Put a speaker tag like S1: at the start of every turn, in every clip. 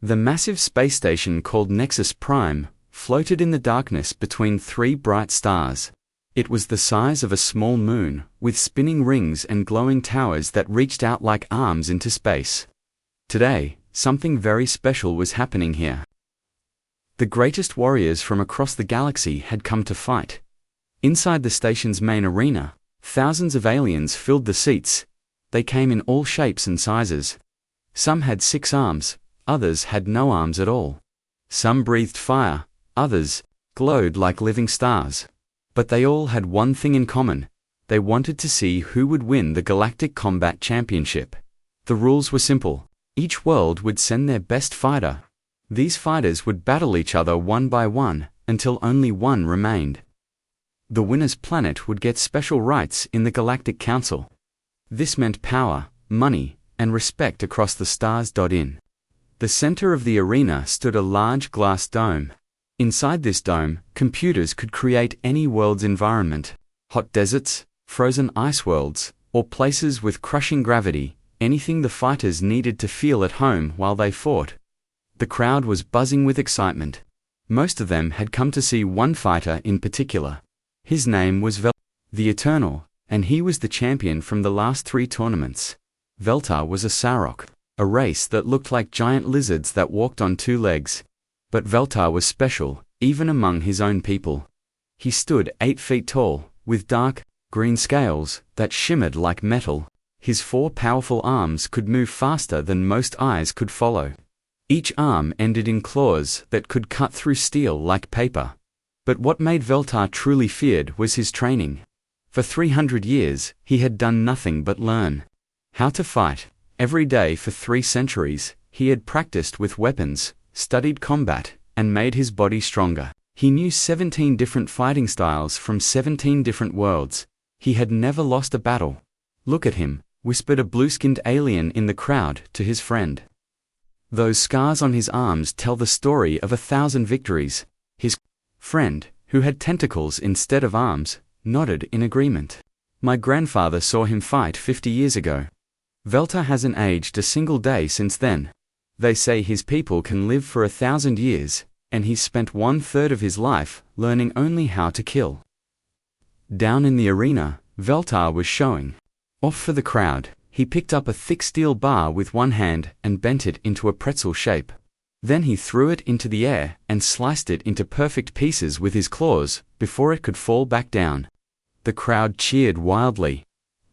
S1: The massive space station called Nexus Prime floated in the darkness between three bright stars. It was the size of a small moon, with spinning rings and glowing towers that reached out like arms into space. Today, something very special was happening here. The greatest warriors from across the galaxy had come to fight. Inside the station's main arena, thousands of aliens filled the seats. They came in all shapes and sizes. Some had 6 arms, others had no arms at all. Some breathed fire, others glowed like living stars. But they all had one thing in common. They wanted to see who would win the Galactic Combat Championship. The rules were simple. Each world would send their best fighter. These fighters would battle each other one by one, until only one remained. The winner's planet would get special rights in the Galactic Council. This meant power, money, and respect across the stars. In the center of the arena stood a large glass dome. Inside this dome, computers could create any world's environment: hot deserts, frozen ice worlds, or places with crushing gravity, anything the fighters needed to feel at home while they fought. The crowd was buzzing with excitement. Most of them had come to see one fighter in particular. His name was the Eternal, and he was the champion from the last 3 tournaments. Veltar was a Sarok, a race that looked like giant lizards that walked on 2 legs. But Veltar was special, even among his own people. He stood 8 feet tall, with dark, green scales that shimmered like metal. His 4 powerful arms could move faster than most eyes could follow. Each arm ended in claws that could cut through steel like paper. But what made Veltar truly feared was his training. For 300 years, he had done nothing but learn how to fight. Every day for 3 centuries, he had practiced with weapons, studied combat, and made his body stronger. He knew 17 different fighting styles from 17 different worlds. He had never lost a battle. "Look at him," whispered a blue-skinned alien in the crowd to his friend. "Those scars on his arms tell the story of 1,000 victories." His friend, who had tentacles instead of arms, nodded in agreement. "My grandfather saw him fight 50 years ago. Veltar hasn't aged a single day since then. They say his people can live for 1,000 years, and he's spent 1/3 of his life learning only how to kill." Down in the arena, Veltar was showing off for the crowd. He picked up a thick steel bar with one hand and bent it into a pretzel shape. Then he threw it into the air and sliced it into perfect pieces with his claws before it could fall back down. The crowd cheered wildly.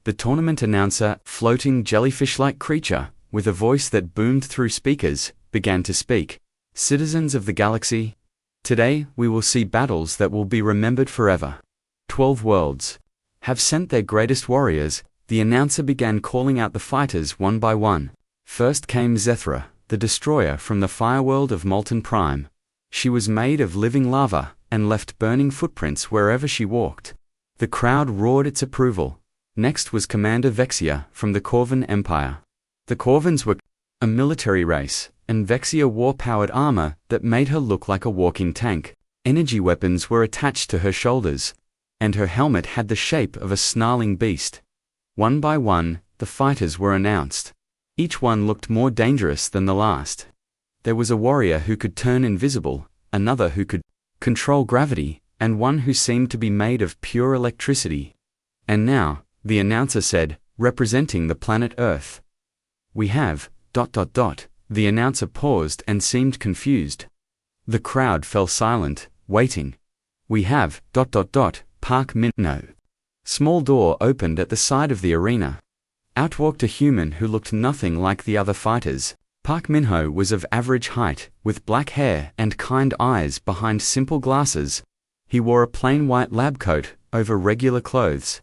S1: The tournament announcer, floating jellyfish-like creature, with a voice that boomed through speakers, began to speak. "Citizens of the galaxy, today we will see battles that will be remembered forever. 12 worlds have sent their greatest warriors." The announcer began calling out the fighters one by one. First came Zethra, the destroyer from the fireworld of Molten Prime. She was made of living lava, and left burning footprints wherever she walked. The crowd roared its approval. Next was Commander Vexia from the Corvan Empire. The Corvans were a military race, and Vexia wore powered armor that made her look like a walking tank. Energy weapons were attached to her shoulders, and her helmet had the shape of a snarling beast. One by one, the fighters were announced. Each one looked more dangerous than the last. There was a warrior who could turn invisible, another who could control gravity, and one who seemed to be made of pure electricity. "And now," the announcer said, representing the planet Earth, "we have ... The announcer paused and seemed confused. The crowd fell silent, waiting. "We have ... Park Minho." Small door opened at the side of the arena. Out walked a human who looked nothing like the other fighters. Park Minho was of average height, with black hair and kind eyes behind simple glasses. He wore a plain white lab coat over regular clothes.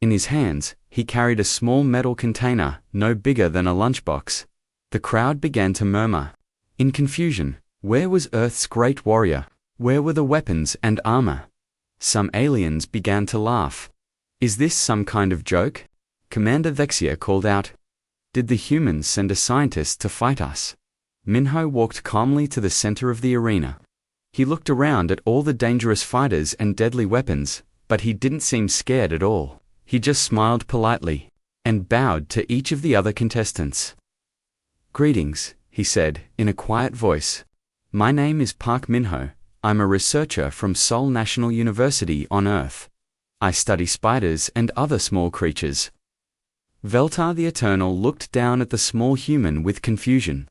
S1: In his hands, he carried a small metal container, no bigger than a lunchbox. The crowd began to murmur in confusion. Where was Earth's great warrior? Where were the weapons and armor? Some aliens began to laugh. "Is this some kind of joke?" Commander Vexia called out. "Did the humans send a scientist to fight us?" Minho walked calmly to the center of the arena. He looked around at all the dangerous fighters and deadly weapons, but he didn't seem scared at all. He just smiled politely and bowed to each of the other contestants. "Greetings, he said, in a quiet voice. My name is Park Minho. I'm a researcher from Seoul National University on Earth. I study spiders and other small creatures. Veltar the Eternal looked down at the small human with confusion.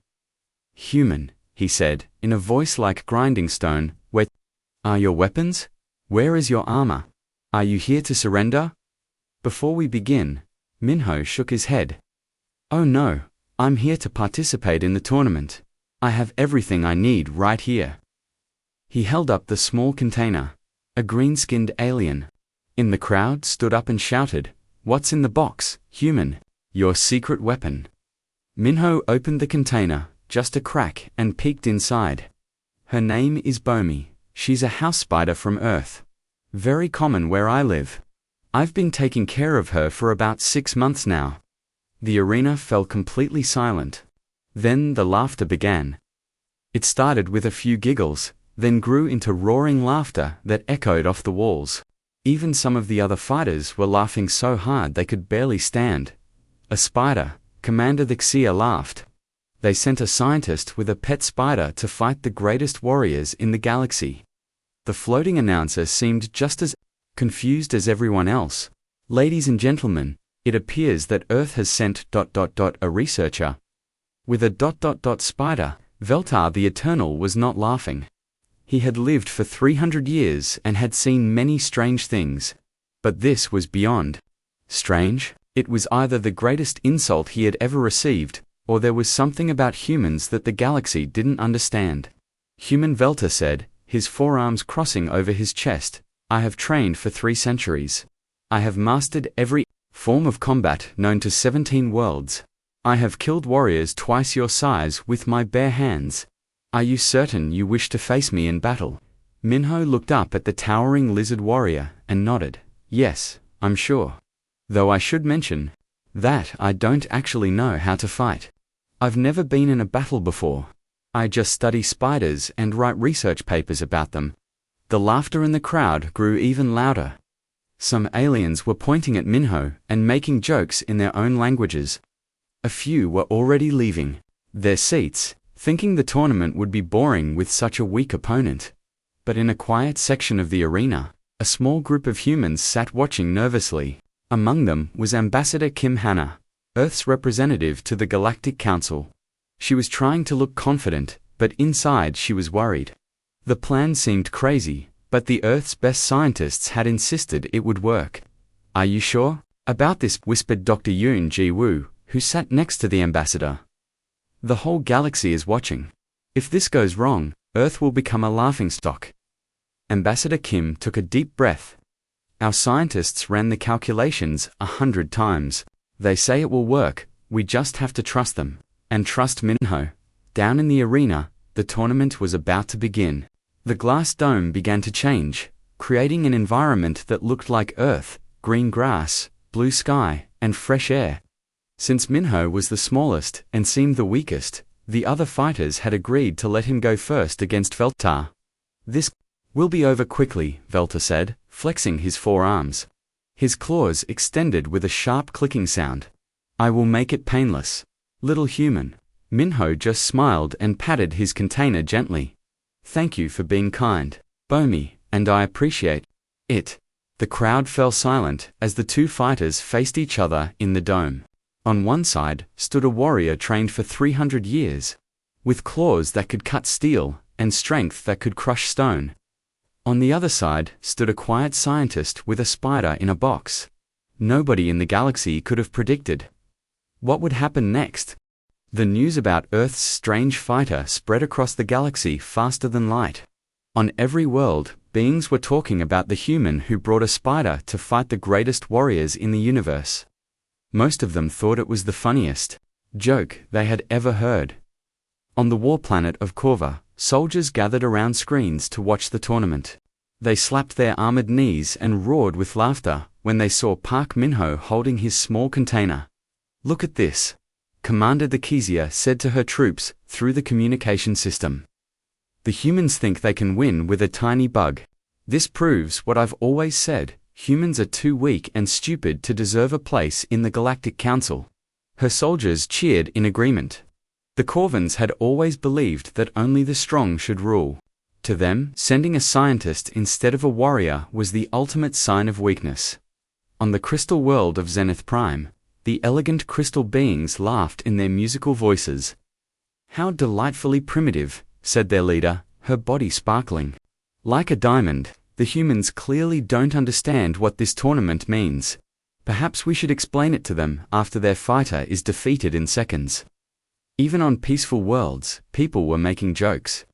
S1: Human, he said, in a voice like grinding stone, where are your weapons? Where is your armor? Are you here to surrender? Before we begin, Minho shook his head. Oh no, I'm here to participate in the tournament. I have everything I need right here. He held up the small container. A green-skinned alien in the crowd stood up and shouted, What's in the box, human? Your secret weapon. Minho opened the container, just a crack, and peeked inside. Her name is Bomi. She's a house spider from Earth. Very common where I live. I've been taking care of her for about 6 months now. The arena fell completely silent. Then the laughter began. It started with a few giggles, then grew into roaring laughter that echoed off the walls. Even some of the other fighters were laughing so hard they could barely stand. A spider, Commander the Xia, laughed. They sent a scientist with a pet spider to fight the greatest warriors in the galaxy. The floating announcer seemed just as confused as everyone else. Ladies and gentlemen, it appears that Earth has sent ... a researcher. With a ... spider, Veltar the Eternal was not laughing. He had lived for 300 years and had seen many strange things. But this was beyond strange. It was either the greatest insult he had ever received, or there was something about humans that the galaxy didn't understand. Human Veltar said, his forearms crossing over his chest, I have trained for 3 centuries. I have mastered every form of combat known to 17 worlds. I have killed warriors twice your size with my bare hands. Are you certain you wish to face me in battle? Minho looked up at the towering lizard warrior and nodded. Yes, I'm sure. Though I should mention that I don't actually know how to fight. I've never been in a battle before. I just study spiders and write research papers about them. The laughter in the crowd grew even louder. Some aliens were pointing at Minho and making jokes in their own languages. A few were already leaving their seats, thinking the tournament would be boring with such a weak opponent. But in a quiet section of the arena, a small group of humans sat watching nervously. Among them was Ambassador Kim Hannah, Earth's representative to the Galactic Council. She was trying to look confident, but inside she was worried. The plan seemed crazy, but the Earth's best scientists had insisted it would work. Are you sure about this? Whispered Dr. Yoon Ji-woo, who sat next to the ambassador. The whole galaxy is watching. If this goes wrong, Earth will become a laughingstock. Ambassador Kim took a deep breath. Our scientists ran the calculations 100 times. They say it will work, we just have to trust them. And trust Minho. Down in the arena, the tournament was about to begin. The glass dome began to change, creating an environment that looked like Earth, green grass, blue sky, and fresh air. Since Minho was the smallest and seemed the weakest, the other fighters had agreed to let him go first against Veltar. This will be over quickly, Veltar said, flexing his forearms. His claws extended with a sharp clicking sound. I will make it painless. Little human. Minho just smiled and patted his container gently. Thank you for being kind, Bomi, and I appreciate it. The crowd fell silent as the 2 fighters faced each other in the dome. On one side stood a warrior trained for 300 years, with claws that could cut steel and strength that could crush stone. On the other side stood a quiet scientist with a spider in a box. Nobody in the galaxy could have predicted what would happen next. The news about Earth's strange fighter spread across the galaxy faster than light. On every world, beings were talking about the human who brought a spider to fight the greatest warriors in the universe. Most of them thought it was the funniest joke they had ever heard. On the war planet of Korva, soldiers gathered around screens to watch the tournament. They slapped their armored knees and roared with laughter when they saw Park Minho holding his small container. Look at this, Commander the Kezia said to her troops through the communication system. The humans think they can win with a tiny bug. This proves what I've always said. Humans are too weak and stupid to deserve a place in the Galactic Council. Her soldiers cheered in agreement. The Corvins had always believed that only the strong should rule. To them, sending a scientist instead of a warrior was the ultimate sign of weakness. On the crystal world of Zenith Prime, the elegant crystal beings laughed in their musical voices. "How delightfully primitive," said their leader, her body sparkling. "Like a diamond, the humans clearly don't understand what this tournament means. Perhaps we should explain it to them after their fighter is defeated in seconds." Even on peaceful worlds, people were making jokes.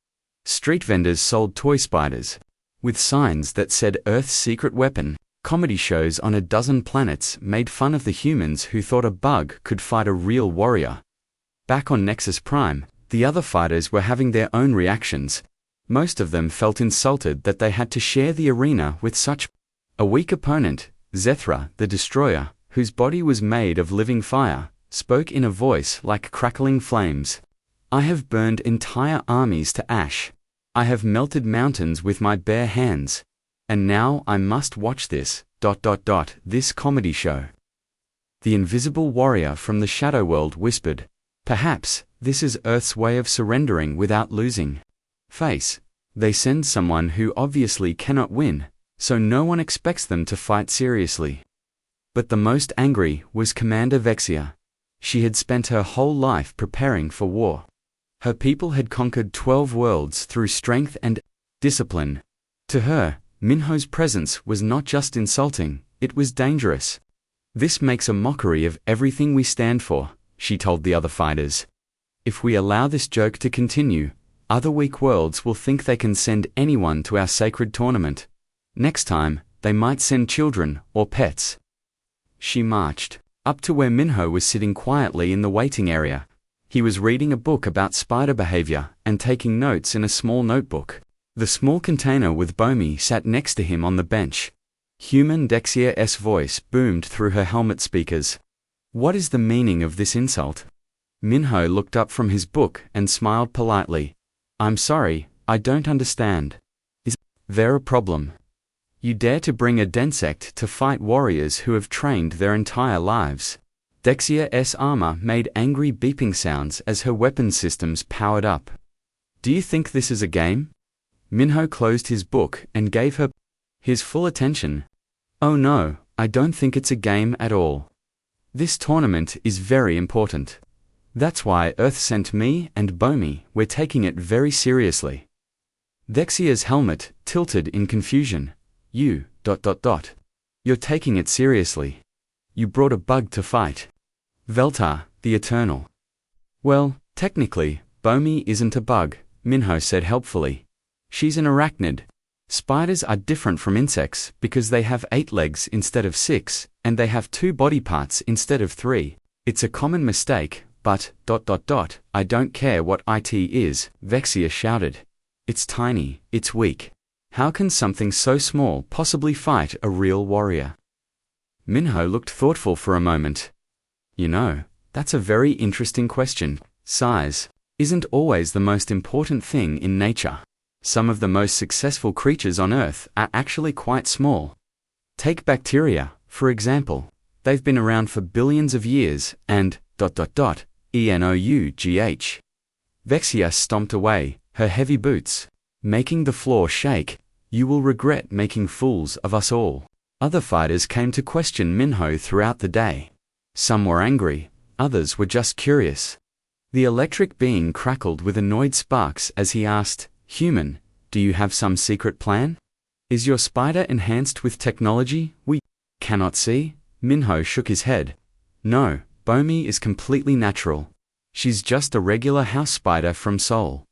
S1: Street vendors sold toy spiders, with signs that said Earth's secret weapon. Comedy shows on a dozen planets made fun of the humans who thought a bug could fight a real warrior. Back on Nexus Prime, the other fighters were having their own reactions. Most of them felt insulted that they had to share the arena with such a weak opponent. Zethra, the destroyer, whose body was made of living fire, spoke in a voice like crackling flames. "I have burned entire armies to ash. I have melted mountains with my bare hands. And now I must watch this, this comedy show." The invisible warrior from the shadow world whispered, "Perhaps this is Earth's way of surrendering without losing. Face, they send someone who obviously cannot win, so no one expects them to fight seriously." But the most angry was Commander Vexia. She had spent her whole life preparing for war. Her people had conquered 12 worlds through strength and discipline. To her, Minho's presence was not just insulting, it was dangerous. "This makes a mockery of everything we stand for," she told the other fighters. "If we allow this joke to continue, other weak worlds will think they can send anyone to our sacred tournament. Next time, they might send children or pets." She marched up to where Minho was sitting quietly in the waiting area. He was reading a book about spider behavior and taking notes in a small notebook. The small container with Bomi sat next to him on the bench. Human Dexia's voice boomed through her helmet speakers. "What is the meaning of this insult?" Minho looked up from his book and smiled politely. "I'm sorry, I don't understand. Is there a problem? You dare to bring a densect to fight warriors who have trained their entire lives." Dexia's armor made angry beeping sounds as her weapon systems powered up. "Do you think this is a game?" Minho closed his book and gave her his full attention. "Oh no, I don't think it's a game at all. This tournament is very important. That's why Earth sent me and Bomi. We're taking it very seriously." Dexia's helmet tilted in confusion. You're taking it seriously. You brought a bug to fight. Veltar, the Eternal." "Well, technically, Bomi isn't a bug," Minho said helpfully. "She's an arachnid. Spiders are different from insects because they have 8 legs instead of 6, and they have 2 body parts instead of 3. It's a common mistake, but I don't care what it is," Vexia shouted. "It's tiny, it's weak. How can something so small possibly fight a real warrior?" Minho looked thoughtful for a moment. "You know, that's a very interesting question. Size isn't always the most important thing in nature. Some of the most successful creatures on Earth are actually quite small. Take bacteria, for example. They've been around for billions of years, and ENOUGH. Vexia stomped away, her heavy boots making the floor shake. "You will regret making fools of us all." Other fighters came to question Minho throughout the day. Some were angry, others were just curious. The electric being crackled with annoyed sparks as he asked, "Human, do you have some secret plan? Is your spider enhanced with technology we cannot see?" Minho shook his head. "No, Bomi is completely natural. She's just a regular house spider from Seoul.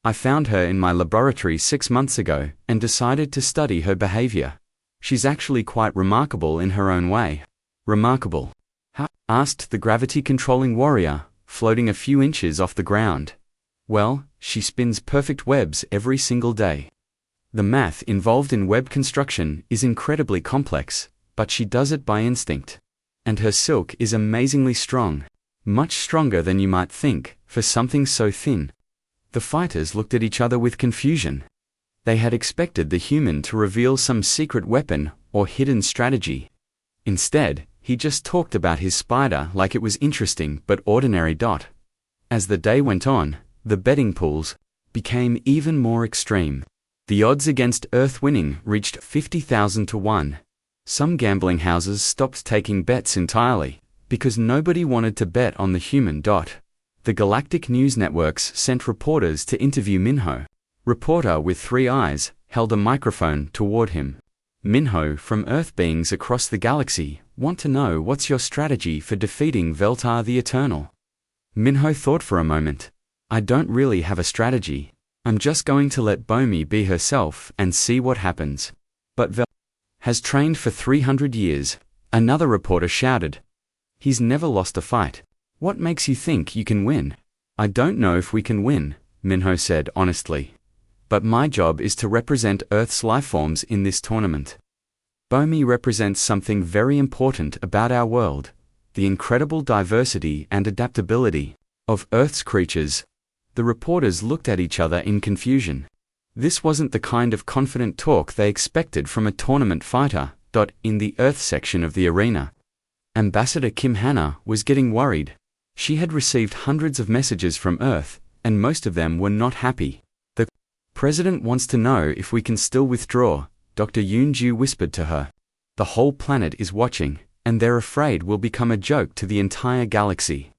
S1: I found her in my laboratory 6 months ago and decided to study her behavior. She's actually quite remarkable in her own way." "Remarkable? How?" asked the gravity-controlling warrior, floating a few inches off the ground. "Well, she spins perfect webs every single day. The math involved in web construction is incredibly complex, but she does it by instinct. And her silk is amazingly strong, much stronger than you might think, for something so thin." The fighters looked at each other with confusion. They had expected the human to reveal some secret weapon or hidden strategy. Instead, he just talked about his spider like it was interesting but ordinary. As the day went on, the betting pools became even more extreme. The odds against Earth winning reached 50,000 to 1. Some gambling houses stopped taking bets entirely, because nobody wanted to bet on the human. The galactic news networks sent reporters to interview Minho. Reporter with 3 eyes held a microphone toward him. Minho from Earth beings across the galaxy want to know what's your strategy for defeating Veltar the Eternal. Minho thought for a moment. I don't really have a strategy. I'm just going to let Bomi be herself and see what happens. But Veltar has trained for 300 years, another reporter shouted. He's never lost a fight. What makes you think you can win? I don't know if we can win, Minho said honestly. But my job is to represent Earth's lifeforms in this tournament. Bomi represents something very important about our world, the incredible diversity and adaptability of Earth's creatures. The reporters looked at each other in confusion. This wasn't the kind of confident talk they expected from a tournament fighter. In the Earth section of the arena, Ambassador Kim Hanna was getting worried. She had received hundreds of messages from Earth, and most of them were not happy. The President wants to know if we can still withdraw, Dr. Yoon-ju whispered to her. The whole planet is watching, and they're afraid we'll become a joke to the entire galaxy.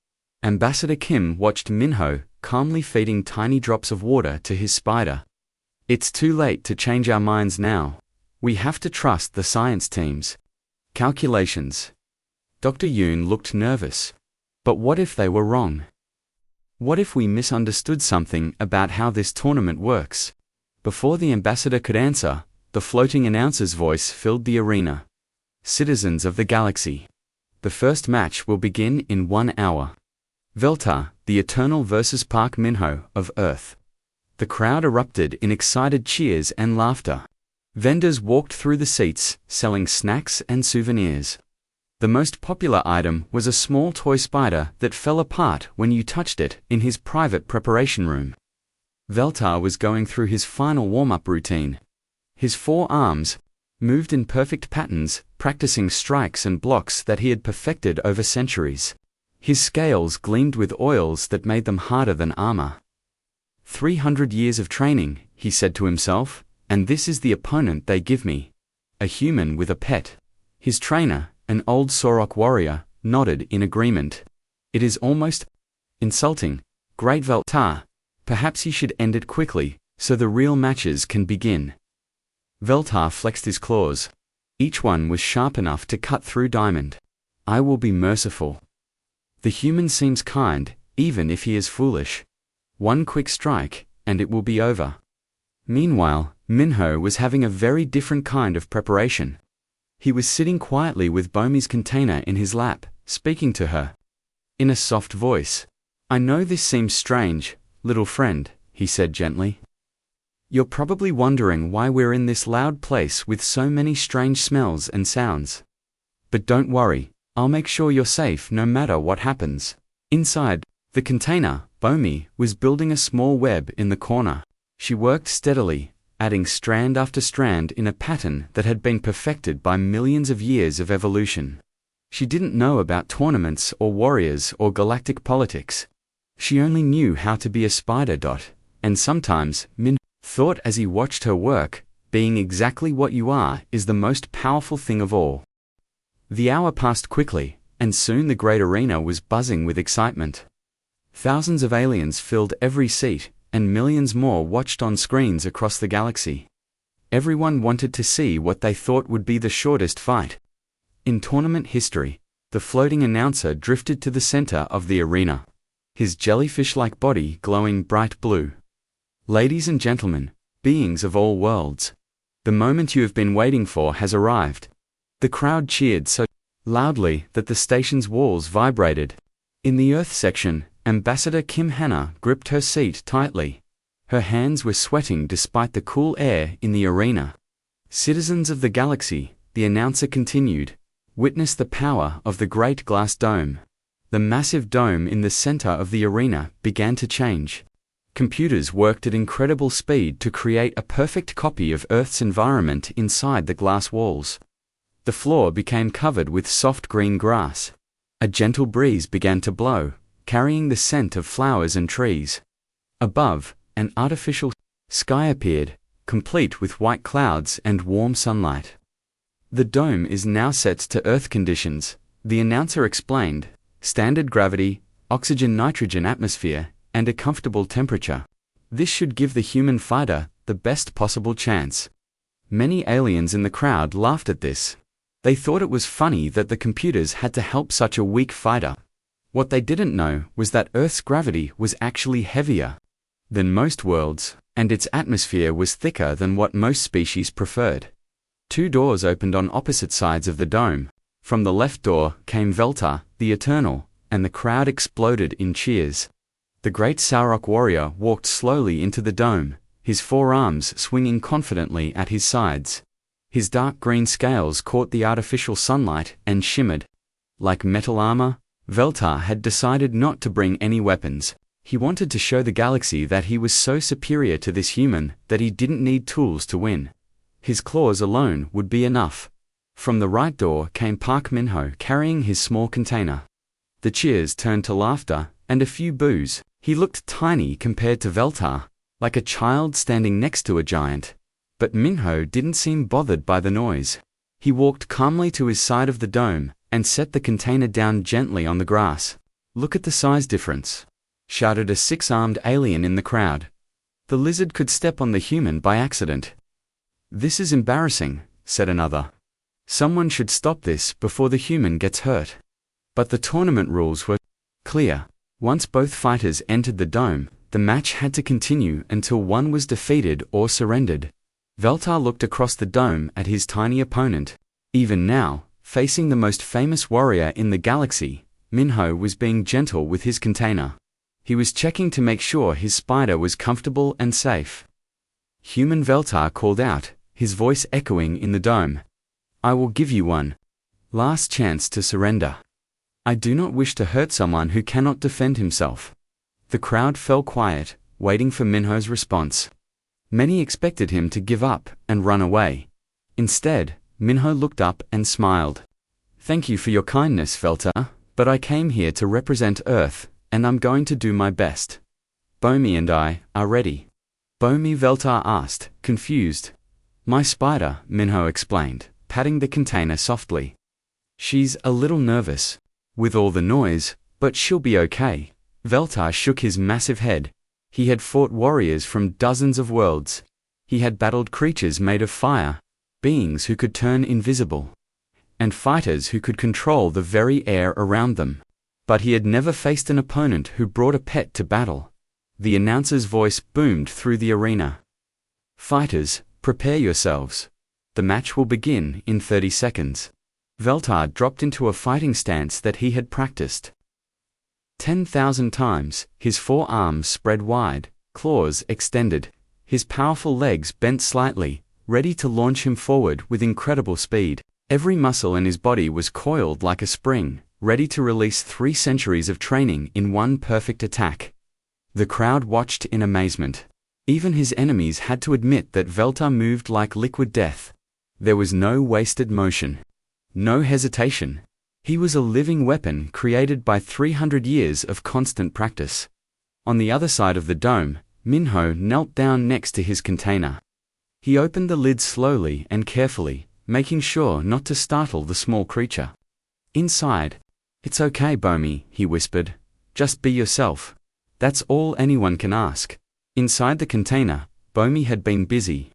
S1: Ambassador Kim watched Minho calmly feeding tiny drops of water to his spider. It's too late to change our minds now. We have to trust the science teams. Calculations. Dr. Yoon looked nervous. But what if they were wrong? What if we misunderstood something about how this tournament works? Before the ambassador could answer, the floating announcer's voice filled the arena. Citizens of the galaxy. The first match will begin in 1 hour. Veltar, the Eternal versus Park Minho of Earth. The crowd erupted in excited cheers and laughter. Vendors walked through the seats, selling snacks and souvenirs. The most popular item was a small toy spider that fell apart when you touched it in his private preparation room. Veltar was going through his final warm-up routine. His 4 arms moved in perfect patterns, practicing strikes and blocks that he had perfected over centuries. His scales gleamed with oils that made them harder than armor. 300 years of training, he said to himself, and this is the opponent they give me. A human with a pet. His trainer, an old Sorok warrior, nodded in agreement. It is almost insulting. Great Veltar. Perhaps he should end it quickly, so the real matches can begin. Veltar flexed his claws. Each one was sharp enough to cut through diamond. I will be merciful. The human seems kind, even if he is foolish. One quick strike, and it will be over. Meanwhile, Minho was having a very different kind of preparation. He was sitting quietly with Bomi's container in his lap, speaking to her. In a soft voice. I know this seems strange, little friend, he said gently. You're probably wondering why we're in this loud place with so many strange smells and sounds. But don't worry, I'll make sure you're safe no matter what happens. Inside the container, Bomi was building a small web in the corner. She worked steadily, adding strand after strand in a pattern that had been perfected by millions of years of evolution. She didn't know about tournaments or warriors or galactic politics. She only knew how to be a spider. And sometimes, Min thought as he watched her work, being exactly what you are is the most powerful thing of all. The hour passed quickly, and soon the great arena was buzzing with excitement. Thousands of aliens filled every seat, and millions more watched on screens across the galaxy. Everyone wanted to see what they thought would be the shortest fight. In tournament history, the floating announcer drifted to the center of the arena, his jellyfish-like body glowing bright blue. Ladies and gentlemen, beings of all worlds, the moment you have been waiting for has arrived. The crowd cheered so loudly that the station's walls vibrated. In the Earth section, Ambassador Kim Hanna gripped her seat tightly. Her hands were sweating despite the cool air in the arena. Citizens of the galaxy, the announcer continued, witness the power of the Great Glass Dome. The massive dome in the center of the arena began to change. Computers worked at incredible speed to create a perfect copy of Earth's environment inside the glass walls. The floor became covered with soft green grass. A gentle breeze began to blow, carrying the scent of flowers and trees. Above, an artificial sky appeared, complete with white clouds and warm sunlight. The dome is now set to Earth conditions, the announcer explained, standard gravity, oxygen-nitrogen atmosphere, and a comfortable temperature. This should give the human fighter the best possible chance. Many aliens in the crowd laughed at this. They thought it was funny that the computers had to help such a weak fighter. What they didn't know was that Earth's gravity was actually heavier than most worlds, and its atmosphere was thicker than what most species preferred. Two doors opened on opposite sides of the dome. From the left door came Veltar, the Eternal, and the crowd exploded in cheers. The great Saurok warrior walked slowly into the dome, his forearms swinging confidently at his sides. His dark green scales caught the artificial sunlight and shimmered. Like metal armor, Veltar had decided not to bring any weapons. He wanted to show the galaxy that he was so superior to this human that he didn't need tools to win. His claws alone would be enough. From the right door came Park Minho carrying his small container. The cheers turned to laughter and a few boos. He looked tiny compared to Veltar, like a child standing next to a giant. But Minho didn't seem bothered by the noise. He walked calmly to his side of the dome and set the container down gently on the grass. "Look at the size difference," shouted a six-armed alien in the crowd. The lizard could step on the human by accident. "This is embarrassing," said another. "Someone should stop this before the human gets hurt." But the tournament rules were clear. Once both fighters entered the dome, the match had to continue until one was defeated or surrendered. Veltar looked across the dome at his tiny opponent. Even now, facing the most famous warrior in the galaxy, Minho was being gentle with his container. He was checking to make sure his spider was comfortable and safe. Human Veltar called out, his voice echoing in the dome. "I will give you one last chance to surrender. I do not wish to hurt someone who cannot defend himself." The crowd fell quiet, waiting for Minho's response. Many expected him to give up and run away. Instead, Minho looked up and smiled. "Thank you for your kindness, Veltar, but I came here to represent Earth, and I'm going to do my best. Bomi and I are ready." "Bomi?" Veltar asked, confused. "My spider," Minho explained, patting the container softly. "She's a little nervous with all the noise, but she'll be okay." Veltar shook his massive head. He had fought warriors from dozens of worlds. He had battled creatures made of fire, beings who could turn invisible, and fighters who could control the very air around them. But he had never faced an opponent who brought a pet to battle. The announcer's voice boomed through the arena. "Fighters, prepare yourselves. The match will begin in 30 seconds. Veltar dropped into a fighting stance that he had practiced 10,000 times, his forearms spread wide, claws extended, his powerful legs bent slightly, ready to launch him forward with incredible speed. Every muscle in his body was coiled like a spring, ready to release 3 centuries of training in one perfect attack. The crowd watched in amazement. Even his enemies had to admit that Veltar moved like liquid death. There was no wasted motion. No hesitation. He was a living weapon created by 300 years of constant practice. On the other side of the dome, Minho knelt down next to his container. He opened the lid slowly and carefully, making sure not to startle the small creature. Inside, "It's okay, Bomi," he whispered. "Just be yourself. That's all anyone can ask." Inside the container, Bomi had been busy.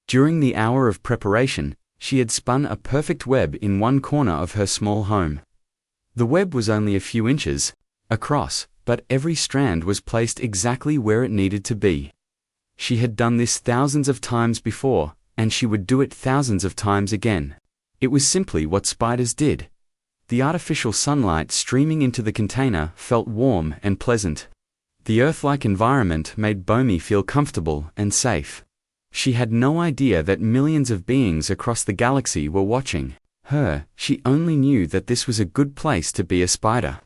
S1: During the hour of preparation, she had spun a perfect web in one corner of her small home. The web was only a few inches across, but every strand was placed exactly where it needed to be. She had done this thousands of times before, and she would do it thousands of times again. It was simply what spiders did. The artificial sunlight streaming into the container felt warm and pleasant. The Earth-like environment made Bomi feel comfortable and safe. She had no idea that millions of beings across the galaxy were watching her. She only knew that this was a good place to be a spider.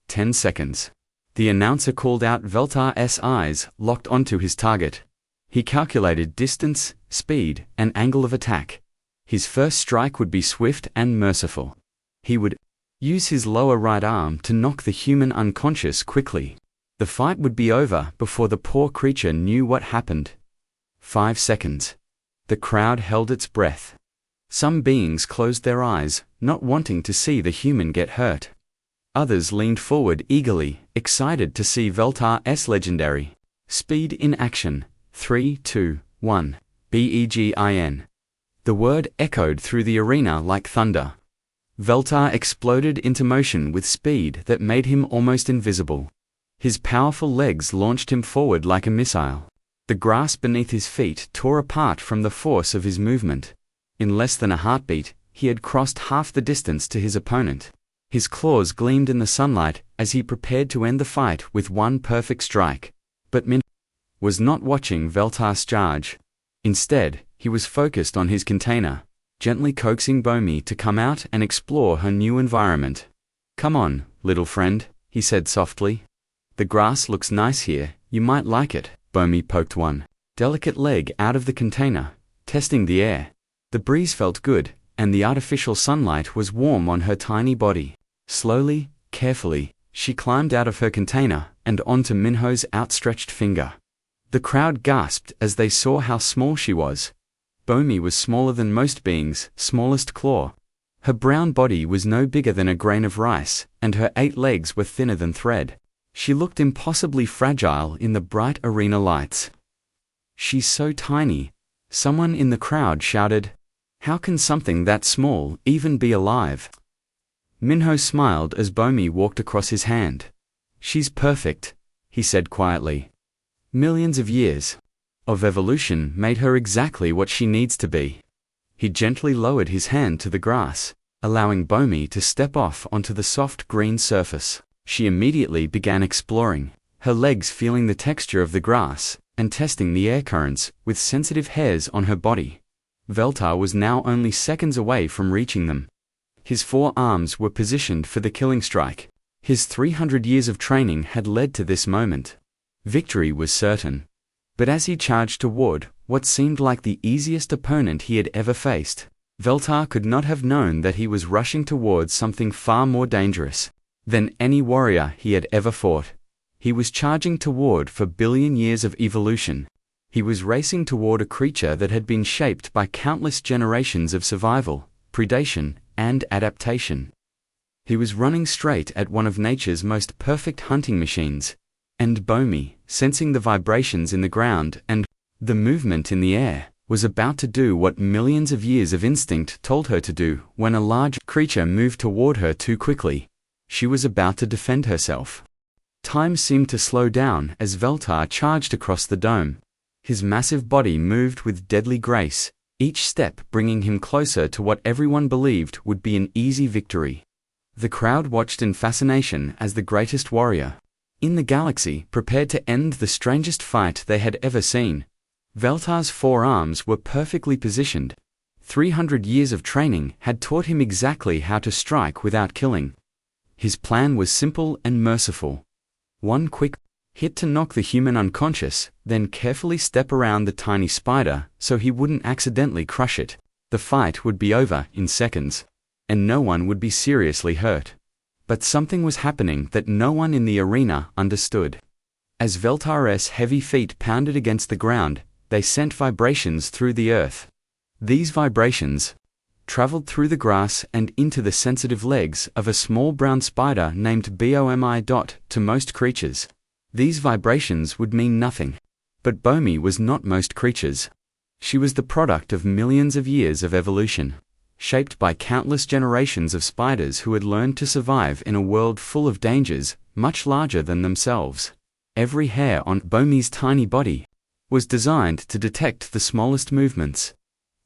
S1: 10 seconds. The announcer called out. Veltar's eyes locked onto his target. He calculated distance, speed, and angle of attack. His first strike would be swift and merciful. He would Use his lower right arm to knock the human unconscious quickly. The fight would be over before the poor creature knew what happened. 5 seconds. The crowd held its breath. Some beings closed their eyes, not wanting to see the human get hurt. Others leaned forward eagerly, excited to see Veltar's legendary speed in action. 3, 2, 1. BEGIN. The word echoed through the arena like thunder. Veltar exploded into motion with speed that made him almost invisible. His powerful legs launched him forward like a missile. The grass beneath his feet tore apart from the force of his movement. In less than a heartbeat, he had crossed half the distance to his opponent. His claws gleamed in the sunlight as he prepared to end the fight with one perfect strike. But Minho was not watching Veltar's charge. Instead, he was focused on his container, gently coaxing Bomi to come out and explore her new environment. "Come on, little friend," he said softly. "The grass looks nice here, you might like it." Bomi poked one delicate leg out of the container, testing the air. The breeze felt good, and the artificial sunlight was warm on her tiny body. Slowly, carefully, she climbed out of her container and onto Minho's outstretched finger. The crowd gasped as they saw how small she was. Bomi was smaller than most beings' smallest claw. Her brown body was no bigger than a grain of rice, and her 8 legs were thinner than thread. She looked impossibly fragile in the bright arena lights. "She's so tiny," someone in the crowd shouted. "How can something that small even be alive?" Minho smiled as Bomi walked across his hand. "She's perfect," he said quietly. "Millions of years of evolution made her exactly what she needs to be." He gently lowered his hand to the grass, allowing Bomi to step off onto the soft green surface. She immediately began exploring, her legs feeling the texture of the grass and testing the air currents with sensitive hairs on her body. Veltar was now only seconds away from reaching them. His 4 arms were positioned for the killing strike. His 300 years of training had led to this moment. Victory was certain. But as he charged toward what seemed like the easiest opponent he had ever faced, Veltar could not have known that he was rushing towards something far more dangerous than any warrior he had ever fought. He was charging toward 4 billion years of evolution. He was racing toward a creature that had been shaped by countless generations of survival, predation, and adaptation. He was running straight at one of nature's most perfect hunting machines. And Bomi, sensing the vibrations in the ground and the movement in the air, was about to do what millions of years of instinct told her to do when a large creature moved toward her too quickly. She was about to defend herself. Time seemed to slow down as Veltar charged across the dome. His massive body moved with deadly grace, each step bringing him closer to what everyone believed would be an easy victory. The crowd watched in fascination as the greatest warrior in the galaxy prepared to end the strangest fight they had ever seen. Veltar's 4 arms were perfectly positioned. 300 years of training had taught him exactly how to strike without killing. His plan was simple and merciful. One quick hit to knock the human unconscious, then carefully step around the tiny spider so he wouldn't accidentally crush it. The fight would be over in seconds, and no one would be seriously hurt. But something was happening that no one in the arena understood. As Veltar's heavy feet pounded against the ground, they sent vibrations through the earth. These vibrations traveled through the grass and into the sensitive legs of a small brown spider named Bomi. To most creatures, these vibrations would mean nothing. But Bomi was not most creatures. She was the product of millions of years of evolution, shaped by countless generations of spiders who had learned to survive in a world full of dangers much larger than themselves. Every hair on Bomi's tiny body was designed to detect the smallest movements.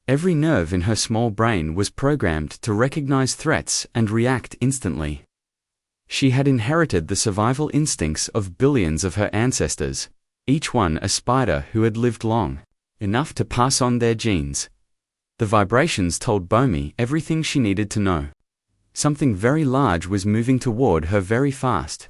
S1: Every nerve in her small brain was programmed to recognize threats and react instantly. She had inherited the survival instincts of billions of her ancestors, each one a spider who had lived long enough to pass on their genes. The vibrations told Bomi everything she needed to know. Something very large was moving toward her very fast.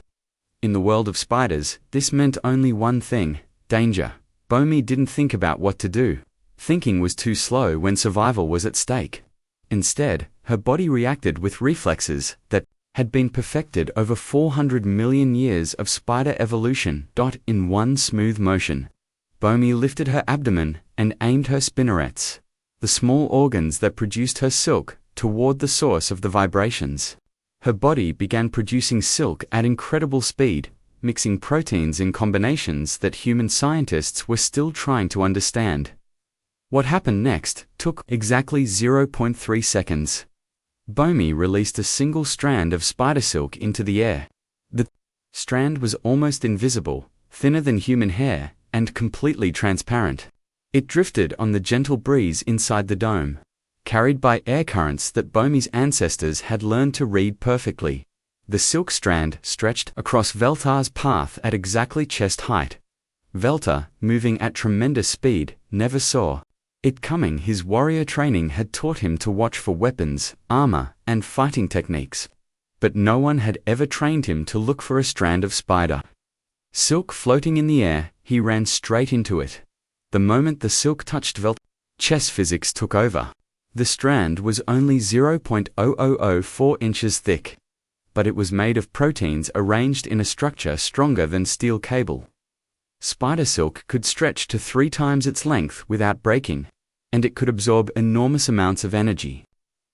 S1: In the world of spiders, this meant only one thing: danger. Bomi didn't think about what to do. Thinking was too slow when survival was at stake. Instead, her body reacted with reflexes that had been perfected over 400 million years of spider evolution. In one smooth motion, Bomi lifted her abdomen and aimed her spinnerets, the small organs that produced her silk, toward the source of the vibrations. Her body began producing silk at incredible speed, mixing proteins in combinations that human scientists were still trying to understand. What happened next took exactly 0.3 seconds. Bomi released a single strand of spider silk into the air. The strand was almost invisible, thinner than human hair, and completely transparent. It drifted on the gentle breeze inside the dome, carried by air currents that Bomi's ancestors had learned to read perfectly. The silk strand stretched across Veltar's path at exactly chest height. Veltar, moving at tremendous speed, never saw it coming. His warrior training had taught him to watch for weapons, armor, and fighting techniques. But no one had ever trained him to look for a strand of spider silk floating in the air. He ran straight into it. The moment the silk touched Veltar, chess physics took over. The strand was only 0.0004 inches thick, but it was made of proteins arranged in a structure stronger than steel cable. Spider silk could stretch to 3 times its length without breaking, and it could absorb enormous amounts of energy.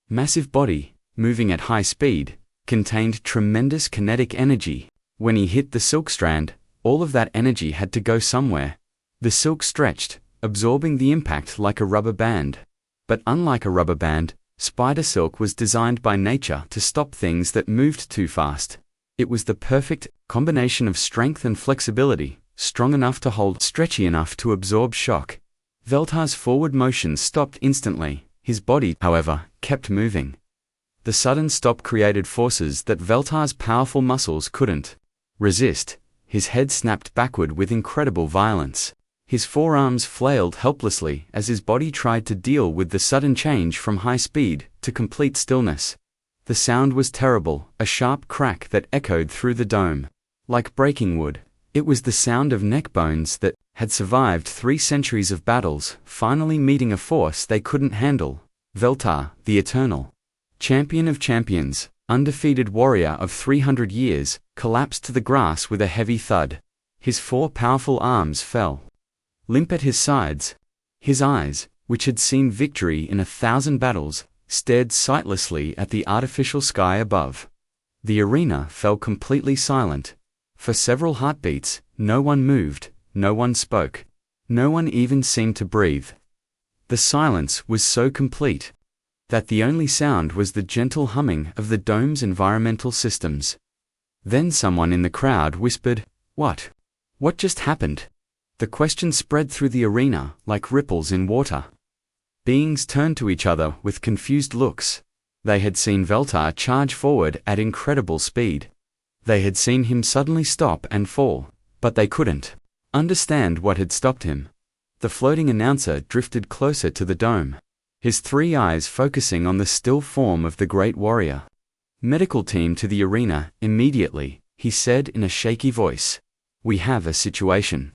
S1: Massive body, moving at high speed, contained tremendous kinetic energy. When he hit the silk strand, all of that energy had to go somewhere. The silk stretched, absorbing the impact like a rubber band. But unlike a rubber band, spider silk was designed by nature to stop things that moved too fast. It was the perfect combination of strength and flexibility, strong enough to hold, stretchy enough to absorb shock. Veltar's forward motion stopped instantly. His body, however, kept moving. The sudden stop created forces that Veltar's powerful muscles couldn't resist. His head snapped backward with incredible violence. His forearms flailed helplessly as his body tried to deal with the sudden change from high speed to complete stillness. The sound was terrible, a sharp crack that echoed through the dome. Like breaking wood, it was the sound of neck bones that had survived 3 centuries of battles, finally meeting a force they couldn't handle. Veltar, the eternal champion of champions, undefeated warrior of 300 years, collapsed to the grass with a heavy thud. His 4 powerful arms fell limp at his sides. His eyes, which had seen victory in 1,000 battles, stared sightlessly at the artificial sky above. The arena fell completely silent. For several heartbeats, no one moved, no one spoke. No one even seemed to breathe. The silence was so complete that the only sound was the gentle humming of the dome's environmental systems. Then someone in the crowd whispered, "What? What just happened?" The question spread through the arena like ripples in water. Beings turned to each other with confused looks. They had seen Veltar charge forward at incredible speed. They had seen him suddenly stop and fall, but they couldn't understand what had stopped him. The floating announcer drifted closer to the dome, his 3 eyes focusing on the still form of the great warrior. "Medical team to the arena, immediately," he said in a shaky voice. "We have a situation."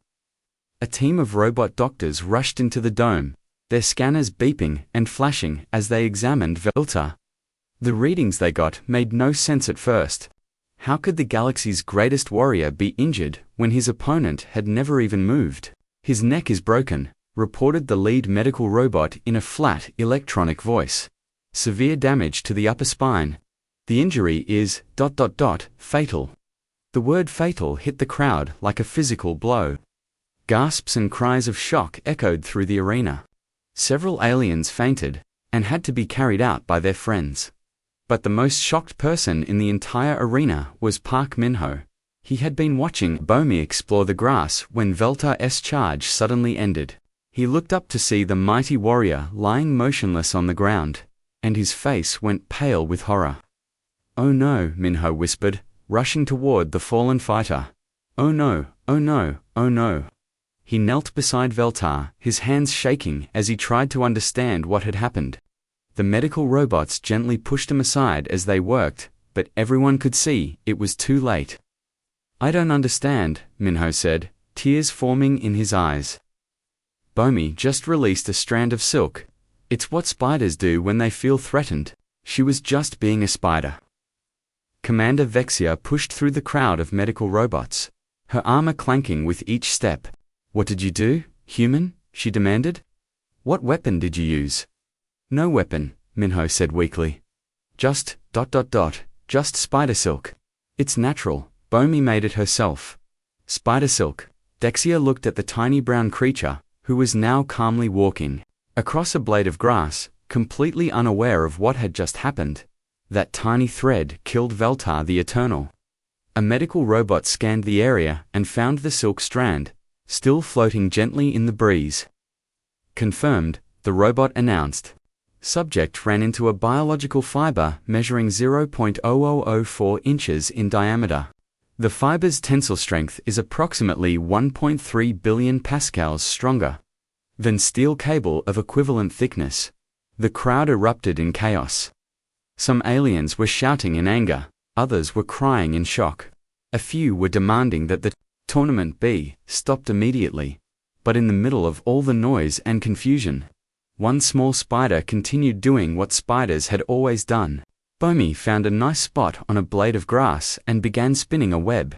S1: A team of robot doctors rushed into the dome, their scanners beeping and flashing as they examined Veltar. The readings they got made no sense at first. How could the galaxy's greatest warrior be injured when his opponent had never even moved? "His neck is broken," reported the lead medical robot in a flat, electronic voice. "Severe damage to the upper spine. The injury is ... fatal." The word fatal hit the crowd like a physical blow. Gasps and cries of shock echoed through the arena. Several aliens fainted and had to be carried out by their friends. But the most shocked person in the entire arena was Park Minho. He had been watching Bomi explore the grass when Veltar's charge suddenly ended. He looked up to see the mighty warrior lying motionless on the ground, and his face went pale with horror. "Oh no," Minho whispered, rushing toward the fallen fighter. "Oh no, oh no, oh no." He knelt beside Veltar, his hands shaking as he tried to understand what had happened. The medical robots gently pushed him aside as they worked, but everyone could see it was too late. "I don't understand," Minho said, tears forming in his eyes. "Bomi just released a strand of silk. It's what spiders do when they feel threatened. She was just being a spider." Commander Vexia pushed through the crowd of medical robots, her armor clanking with each step. "What did you do, human?" she demanded. "What weapon did you use?" "No weapon," Minho said weakly. Just, just spider silk. It's natural, Bomi made it herself." Spider silk. Dexia looked at the tiny brown creature, who was now calmly walking across a blade of grass, completely unaware of what had just happened. That tiny thread killed Veltar the Eternal. A medical robot scanned the area and found the silk strand, still floating gently in the breeze. "Confirmed," the robot announced. Subject ran into a biological fiber measuring 0.0004 inches in diameter. The fiber's tensile strength is approximately 1.3 billion pascals stronger than steel cable of equivalent thickness. The crowd erupted in chaos. Some aliens were shouting in anger, others were crying in shock. A few were demanding that the tournament be stopped immediately. But in the middle of all the noise and confusion, one small spider continued doing what spiders had always done. Bomi found a nice spot on a blade of grass and began spinning a web.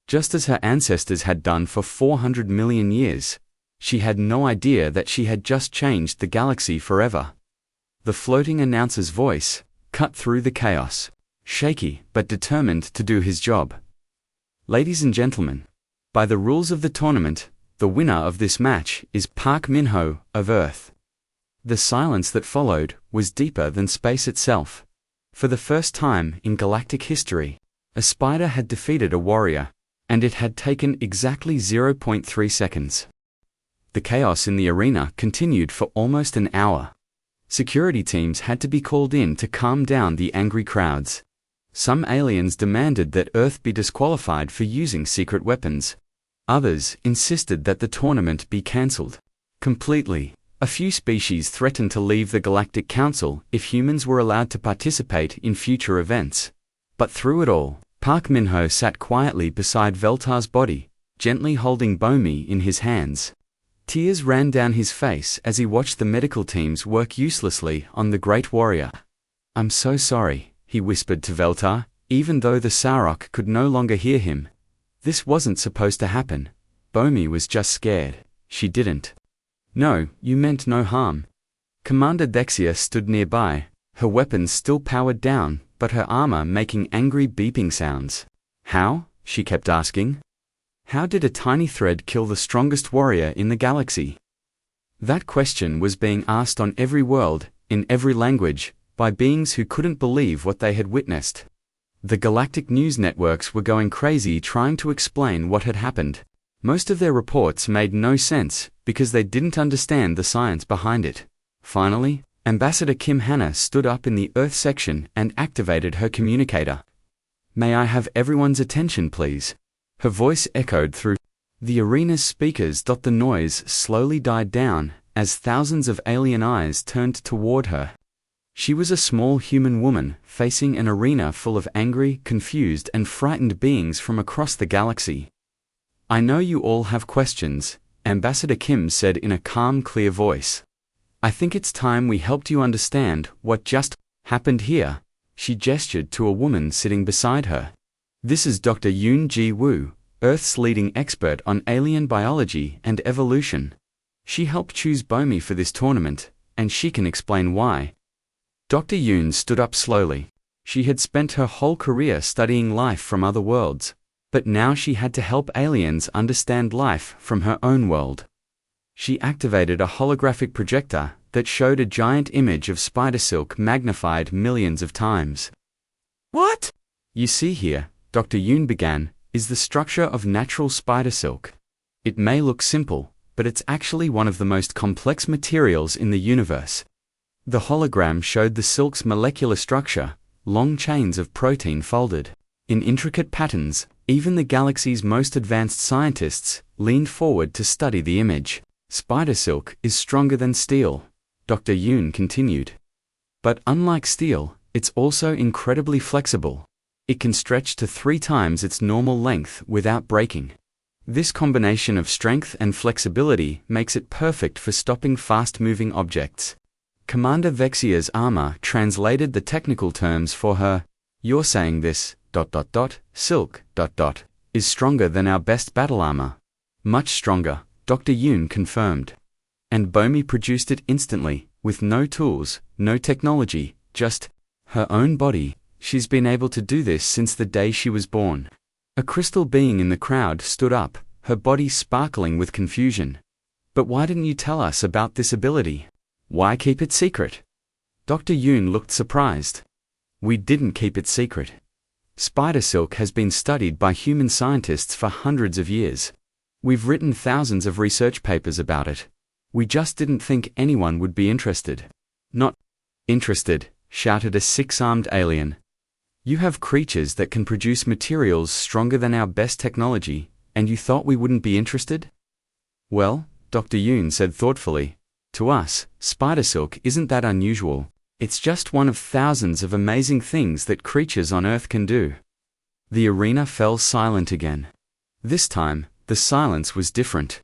S1: Just as her ancestors had done for 400 million years, she had no idea that she had just changed the galaxy forever. The floating announcer's voice cut through the chaos, shaky but determined to do his job. "Ladies and gentlemen, by the rules of the tournament, the winner of this match is Park Minho of Earth." The silence that followed was deeper than space itself. For the first time in galactic history, a spider had defeated a warrior, and it had taken exactly 0.3 seconds. The chaos in the arena continued for almost an hour. Security teams had to be called in to calm down the angry crowds. Some aliens demanded that Earth be disqualified for using secret weapons. Others insisted that the tournament be cancelled completely. A few species threatened to leave the Galactic Council if humans were allowed to participate in future events. But through it all, Park Minho sat quietly beside Veltar's body, gently holding Bomi in his hands. Tears ran down his face as he watched the medical teams work uselessly on the great warrior. "I'm so sorry," he whispered to Veltar, even though the Sarok could no longer hear him. "This wasn't supposed to happen. Bomi was just scared. She didn't." "No, you meant no harm." Commander Dexia stood nearby, her weapons still powered down, but her armor making angry beeping sounds. "How?" she kept asking. "How did a tiny thread kill the strongest warrior in the galaxy?" That question was being asked on every world, in every language, by beings who couldn't believe what they had witnessed. The galactic news networks were going crazy trying to explain what had happened. Most of their reports made no sense, because they didn't understand the science behind it. Finally, Ambassador Kim Hanna stood up in the Earth section and activated her communicator. "May I have everyone's attention, please?" Her voice echoed through the arena's speakers. The noise slowly died down as thousands of alien eyes turned toward her. She was a small human woman facing an arena full of angry, confused, and frightened beings from across the galaxy. "I know you all have questions," Ambassador Kim said in a calm, clear voice. "I think it's time we helped you understand what just happened here." She gestured to a woman sitting beside her. "This is Dr. Yoon Ji Woo, Earth's leading expert on alien biology and evolution. She helped choose Bomi for this tournament, and she can explain why." Dr. Yoon stood up slowly. She had spent her whole career studying life from other worlds, but now she had to help aliens understand life from her own world. She activated a holographic projector that showed a giant image of spider silk magnified millions of times. "What you see here," Dr. Yoon began, "is the structure of natural spider silk. It may look simple, but it's actually one of the most complex materials in the universe." The hologram showed the silk's molecular structure, long chains of protein folded in intricate patterns. Even the galaxy's most advanced scientists leaned forward to study the image. "Spider silk is stronger than steel," Dr. Yoon continued. "But unlike steel, it's also incredibly flexible. It can stretch to 3 times its normal length without breaking. This combination of strength and flexibility makes it perfect for stopping fast-moving objects." Commander Vexia's armor translated the technical terms for her. "You're saying this," Silk is stronger than our best battle armor. Much stronger, Dr. Yoon confirmed. And Bomi produced it instantly, with no tools, no technology, just her own body. She's been able to do this since the day she was born. A crystal being in the crowd stood up, her body sparkling with confusion. But why didn't you tell us about this ability? Why keep it secret? Dr. Yoon looked surprised. We didn't keep it secret. Spider silk has been studied by human scientists for hundreds of years. We've written thousands of research papers about it. We just didn't think anyone would be interested. Not interested, shouted a six-armed alien. You have creatures that can produce materials stronger than our best technology, and you thought we wouldn't be interested? Well, Dr. Yoon said thoughtfully, to us, spider silk isn't that unusual. It's just one of thousands of amazing things that creatures on Earth can do. The arena fell silent again. This time, the silence was different.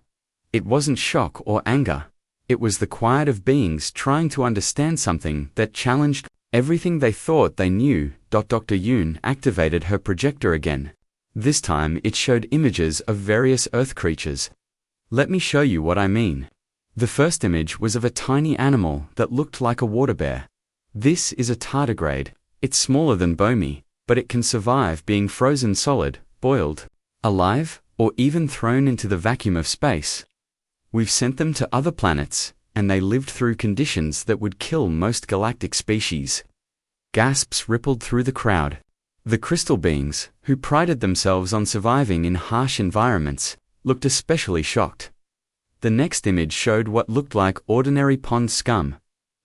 S1: It wasn't shock or anger. It was the quiet of beings trying to understand something that challenged everything they thought they knew. Dr. Yoon activated her projector again. This time it showed images of various Earth creatures. Let me show you what I mean. The first image was of a tiny animal that looked like a water bear. This is a tardigrade. It's smaller than Bomi, but it can survive being frozen solid, boiled, alive, or even thrown into the vacuum of space. We've sent them to other planets, and they lived through conditions that would kill most galactic species. Gasps rippled through the crowd. The crystal beings, who prided themselves on surviving in harsh environments, looked especially shocked. The next image showed what looked like ordinary pond scum.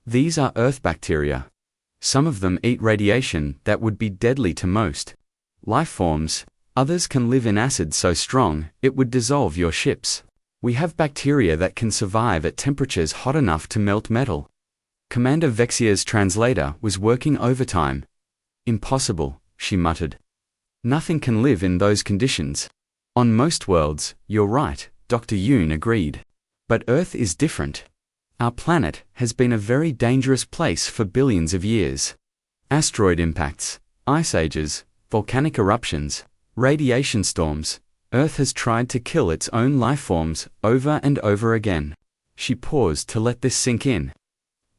S1: These are Earth bacteria. Some of them eat radiation that would be deadly to most life forms. Others can live in acid so strong it would dissolve your ships. We have bacteria that can survive at temperatures hot enough to melt metal. Commander Vexia's translator was working overtime. Impossible, she muttered. Nothing can live in those conditions. On most worlds, you're right, Dr. Yoon agreed. But Earth is different. Our planet has been a very dangerous place for billions of years. Asteroid impacts, ice ages, volcanic eruptions, radiation storms. Earth has tried to kill its own life forms over and over again. She paused to let this sink in.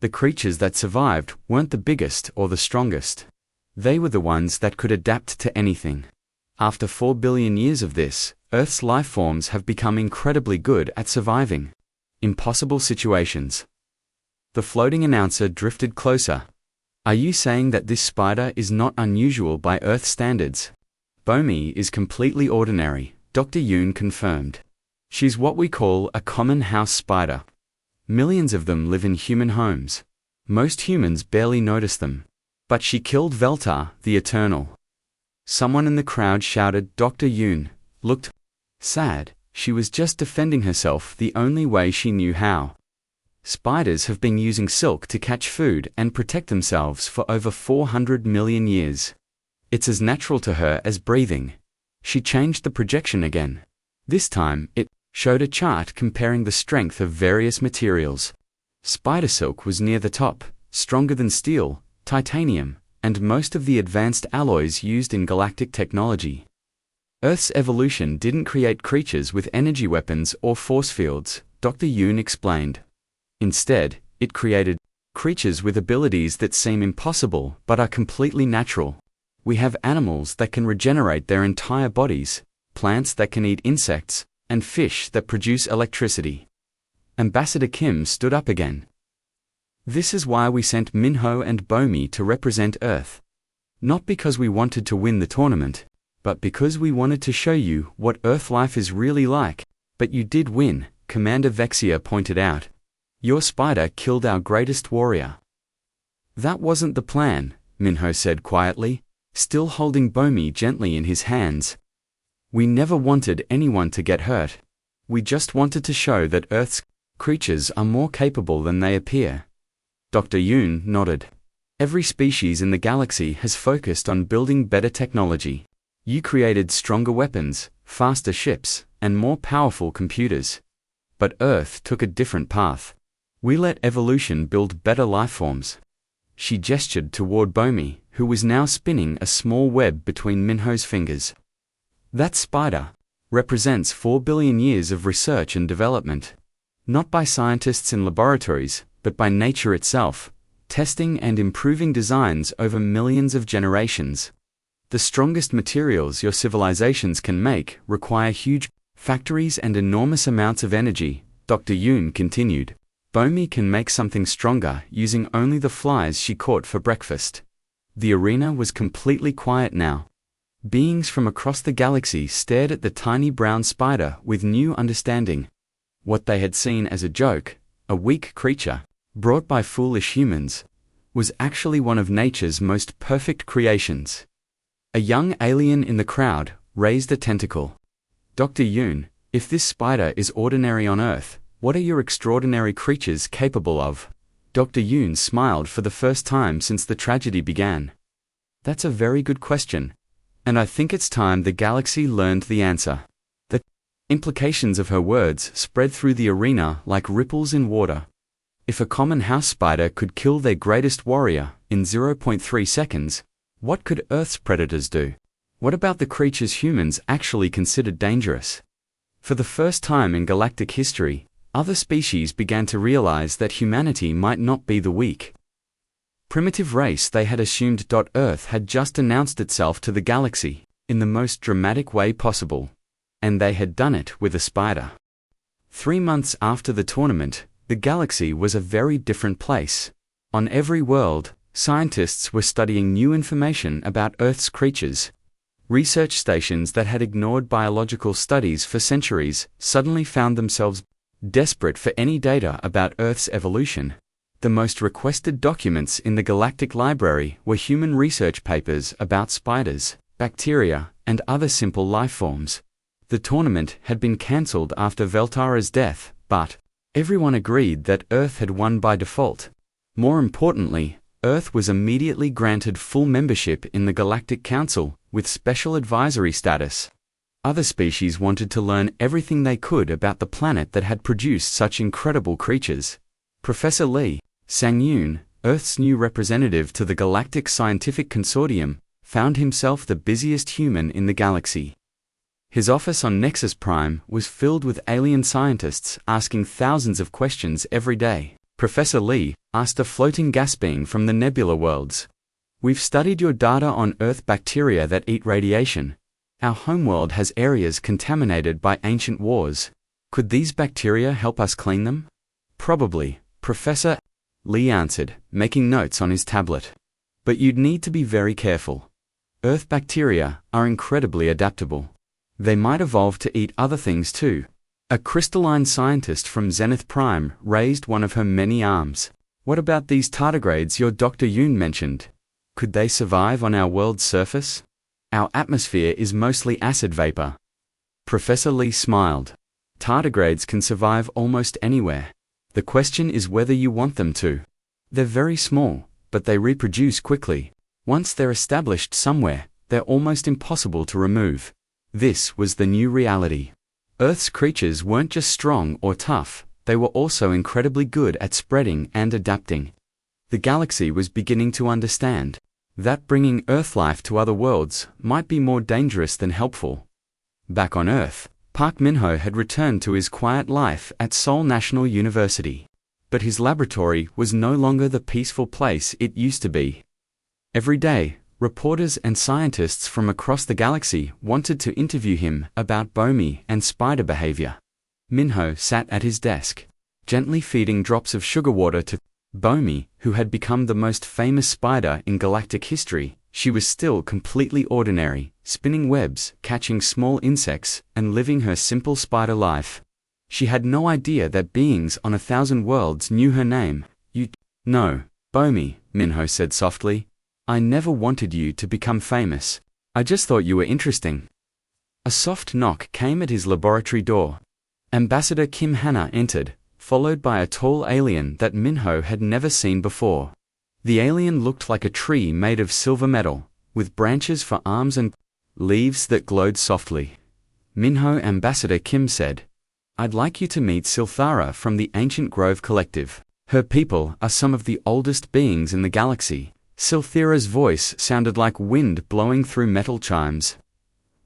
S1: The creatures that survived weren't the biggest or the strongest. They were the ones that could adapt to anything. After 4 billion years of this, Earth's life forms have become incredibly good at surviving impossible situations. The floating announcer drifted closer. Are you saying that this spider is not unusual by Earth standards? Bomi is completely ordinary, Dr. Yoon confirmed. She's what we call a common house spider. Millions of them live in human homes. Most humans barely notice them. But she killed Veltar, the Eternal. Someone in the crowd shouted. Dr. Yoon looked sad. She was just defending herself the only way she knew how. Spiders have been using silk to catch food and protect themselves for over 400 million years. It's as natural to her as breathing. She changed the projection again. This time, it showed a chart comparing the strength of various materials. Spider silk was near the top, stronger than steel, titanium, and most of the advanced alloys used in galactic technology. Earth's evolution didn't create creatures with energy weapons or force fields, Dr. Yoon explained. Instead, it created creatures with abilities that seem impossible but are completely natural. We have animals that can regenerate their entire bodies, plants that can eat insects, and fish that produce electricity. Ambassador Kim stood up again. This is why we sent Minho and Bomi to represent Earth. Not because we wanted to win the tournament, but because we wanted to show you what Earth life is really like. But you did win, Commander Vexia pointed out. Your spider killed our greatest warrior. That wasn't the plan, Minho said quietly, still holding Bomi gently in his hands. We never wanted anyone to get hurt. We just wanted to show that Earth's creatures are more capable than they appear. Dr. Yoon nodded. Every species in the galaxy has focused on building better technology. You created stronger weapons, faster ships, and more powerful computers. But Earth took a different path. We let evolution build better life forms. She gestured toward Bomi, who was now spinning a small web between Minho's fingers. That spider represents 4 billion years of research and development, not by scientists in laboratories, but by nature itself, testing and improving designs over millions of generations. The strongest materials your civilizations can make require huge factories and enormous amounts of energy, Dr. Yoon continued. Bomi can make something stronger using only the flies she caught for breakfast. The arena was completely quiet now. Beings from across the galaxy stared at the tiny brown spider with new understanding. What they had seen as a joke, a weak creature, brought by foolish humans, was actually one of nature's most perfect creations. A young alien in the crowd raised a tentacle. Dr. Yoon, if this spider is ordinary on Earth, what are your extraordinary creatures capable of? Dr. Yoon smiled for the first time since the tragedy began. That's a very good question, and I think it's time the galaxy learned the answer. The implications of her words spread through the arena like ripples in water. If a common house spider could kill their greatest warrior in 0.3 seconds, what could Earth's predators do? What about the creatures humans actually considered dangerous? For the first time in galactic history, other species began to realize that humanity might not be the weak, primitive race they had assumed. Earth had just announced itself to the galaxy in the most dramatic way possible, and they had done it with a spider. 3 months after the tournament, the galaxy was a very different place. On every world, scientists were studying new information about Earth's creatures. Research stations that had ignored biological studies for centuries suddenly found themselves desperate for any data about Earth's evolution. The most requested documents in the Galactic Library were human research papers about spiders, bacteria, and other simple life forms. The tournament had been cancelled after Veltara's death, but everyone agreed that Earth had won by default. More importantly, Earth was immediately granted full membership in the Galactic Council, with special advisory status. Other species wanted to learn everything they could about the planet that had produced such incredible creatures. Professor Lee Sang-yoon, Earth's new representative to the Galactic Scientific Consortium, found himself the busiest human in the galaxy. His office on Nexus Prime was filled with alien scientists asking thousands of questions every day. Professor Lee asked a floating gas being from the nebula worlds. "We've studied your data on Earth bacteria that eat radiation. Our homeworld has areas contaminated by ancient wars. Could these bacteria help us clean them?" "Probably," Professor Lee answered, making notes on his tablet. "But you'd need to be very careful. Earth bacteria are incredibly adaptable. They might evolve to eat other things too." A crystalline scientist from Zenith Prime raised one of her many arms. "What about these tardigrades your Dr. Yoon mentioned? Could they survive on our world's surface? Our atmosphere is mostly acid vapor." Professor Lee smiled. "Tardigrades can survive almost anywhere. The question is whether you want them to. They're very small, but they reproduce quickly. Once they're established somewhere, they're almost impossible to remove." This was the new reality. Earth's creatures weren't just strong or tough, they were also incredibly good at spreading and adapting. The galaxy was beginning to understand that bringing Earth life to other worlds might be more dangerous than helpful. Back on Earth, Park Min-ho had returned to his quiet life at Seoul National University. But his laboratory was no longer the peaceful place it used to be. Every day, reporters and scientists from across the galaxy wanted to interview him about Bomi and spider behavior. Min-ho sat at his desk, gently feeding drops of sugar water to Bomi, who had become the most famous spider in galactic history. She was still completely ordinary, spinning webs, catching small insects, and living her simple spider life. She had no idea that beings on 1,000 worlds knew her name. "No, Bomi," Min-ho said softly. "I never wanted you to become famous. I just thought you were interesting." A soft knock came at his laboratory door. Ambassador Kim Hana entered, followed by a tall alien that Min-ho had never seen before. The alien looked like a tree made of silver metal, with branches for arms and leaves that glowed softly. "Min-ho," Ambassador Kim said, "I'd like you to meet Silthara from the Ancient Grove Collective. Her people are some of the oldest beings in the galaxy, Silthira's voice sounded like wind blowing through metal chimes.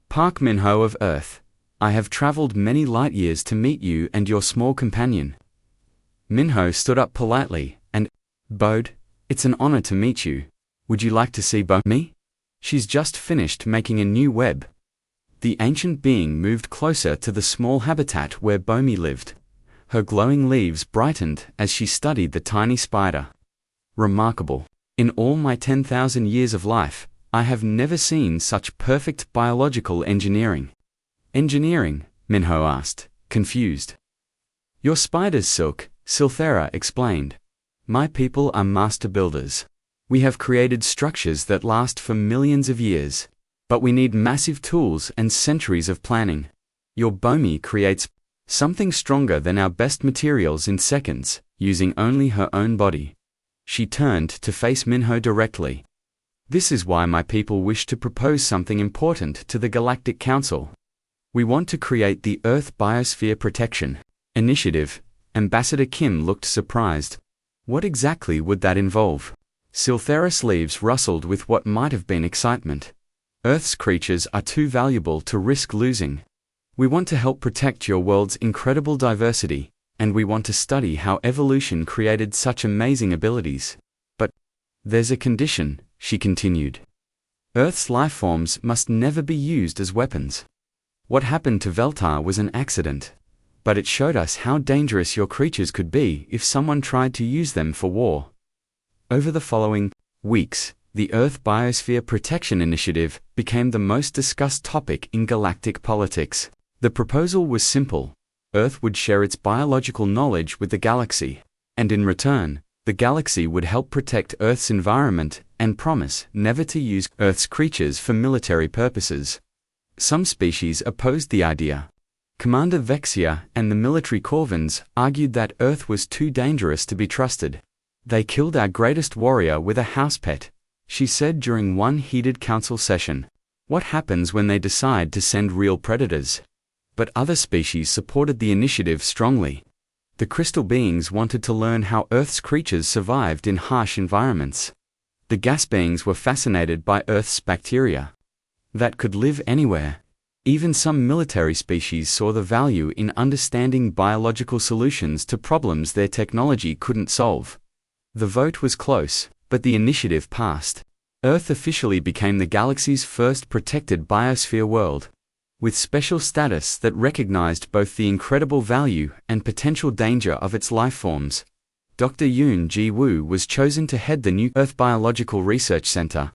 S1: Park Minho of Earth, I have traveled many light years to meet you and your small companion. Minho stood up politely and bowed. It's an honor to meet you. Would you like to see me? She's just finished making a new web. The ancient being moved closer to the small habitat where Bomi lived. Her glowing leaves brightened as she studied the tiny spider. Remarkable. In all my 10,000 years of life, I have never seen such perfect biological engineering. Engineering? Minho asked, confused. Your spider's silk, Silthera explained. My people are master builders. We have created structures that last for millions of years. But we need massive tools and centuries of planning. Your Bomi creates something stronger than our best materials in seconds, using only her own body. She turned to face Minho directly. This is why my people wish to propose something important to the Galactic Council. We want to create the Earth Biosphere Protection Initiative. Ambassador Kim looked surprised. What exactly would that involve? Silthera's leaves rustled with what might have been excitement. Earth's creatures are too valuable to risk losing. We want to help protect your world's incredible diversity, and we want to study how evolution created such amazing abilities. But there's a condition, she continued. Earth's lifeforms must never be used as weapons. What happened to Veltar was an accident, but it showed us how dangerous your creatures could be if someone tried to use them for war. Over the following weeks, the Earth Biosphere Protection Initiative became the most discussed topic in galactic politics. The proposal was simple. Earth would share its biological knowledge with the galaxy, and in return, the galaxy would help protect Earth's environment and promise never to use Earth's creatures for military purposes. Some species opposed the idea. Commander Vexia and the military Corvins argued that Earth was too dangerous to be trusted. They killed our greatest warrior with a house pet, she said during one heated council session. What happens when they decide to send real predators? But other species supported the initiative strongly. The crystal beings wanted to learn how Earth's creatures survived in harsh environments. The gas beings were fascinated by Earth's bacteria that could live anywhere. Even some military species saw the value in understanding biological solutions to problems their technology couldn't solve. The vote was close, but the initiative passed. Earth officially became the galaxy's first protected biosphere world, with special status that recognized both the incredible value and potential danger of its lifeforms. Dr. Yoon Ji-woo was chosen to head the new Earth Biological Research Center.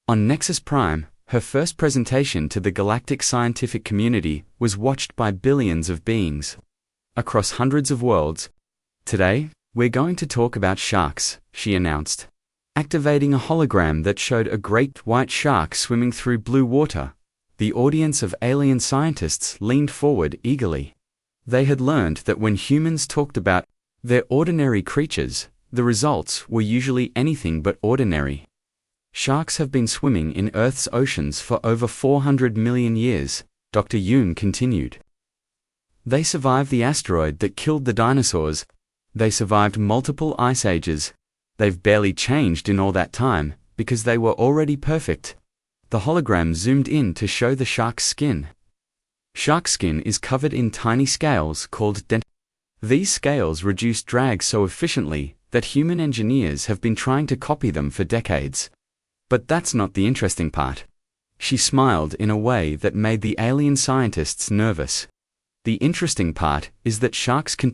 S1: On Nexus Prime, her first presentation to the galactic scientific community was watched by billions of beings across hundreds of worlds. Today, we're going to talk about sharks, she announced, activating a hologram that showed a great white shark swimming through blue water. The audience of alien scientists leaned forward eagerly. They had learned that when humans talked about their ordinary creatures, the results were usually anything but ordinary. Sharks have been swimming in Earth's oceans for over 400 million years, Dr. Yoon continued. They survived the asteroid that killed the dinosaurs. They survived multiple ice ages. They've barely changed in all that time, because they were already perfect. The hologram zoomed in to show the shark's skin. Shark skin is covered in tiny scales called dent. These scales reduce drag so efficiently that human engineers have been trying to copy them for decades. But that's not the interesting part. She smiled in a way that made the alien scientists nervous. The interesting part is that sharks can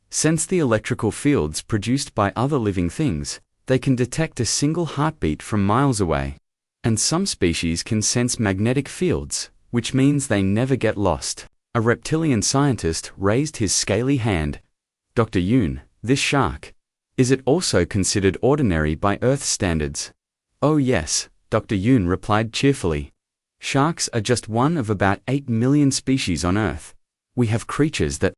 S1: sense the electrical fields produced by other living things. They can detect a single heartbeat from miles away. And some species can sense magnetic fields, which means they never get lost. A reptilian scientist raised his scaly hand. Dr. Yoon, this shark, is it also considered ordinary by Earth standards? Oh yes, Dr. Yoon replied cheerfully. Sharks are just one of about 8 million species on Earth. We have creatures that